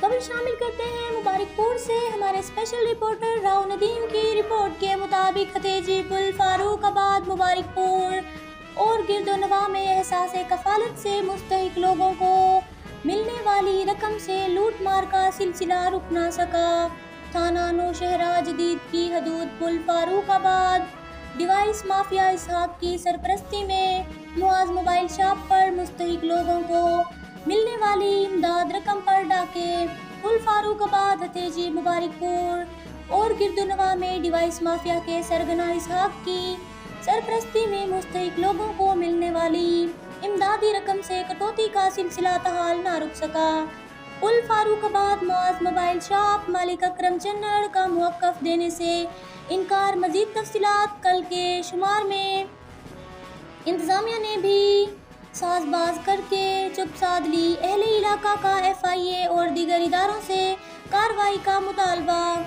خبر شامل کرتے ہیں مبارک پور سے ہمارے اسپیشل رپورٹر راؤ ندیم کی رپورٹ کے مطابق ختیجی پل فاروق آباد مبارک پور اور گرد و نواح میں احساس کفالت سے مستحق لوگوں کو ملنے والی رقم سے لوٹ مار کا سلسلہ رک نہ سکا۔ تھانہ نوشہرہ جدید کی حدود پل فاروق آباد ڈیوائس مافیا اسحاق کی سرپرستی میں معاذ موبائل شاپ پر مستحق لوگوں کو ملنے والی امداد رقم پر ڈاکے پل فاروق آباد ختیجی مبارک پور اور گرد و نواح میں ڈیوائس مافیا کے سرگنا اسحاق کی سرپرستی میں مستحق لوگوں کو ملنے والی امدادی رقم سے کٹوتی کا سلسلہ تاحال نہ رک سکا۔ پل فاروق آباد معاذ موبائل شاپ مالک اکرم چنڑ کا موقف دینے سے انکار۔ مزید تفصیلات کل کے شمار میں انتظامیہ نے بھی ساز باز کر کے چپ سادھ لی۔ اہل علاقہ کا FIA اور دیگر اداروں سے کارروائی کا مطالبہ۔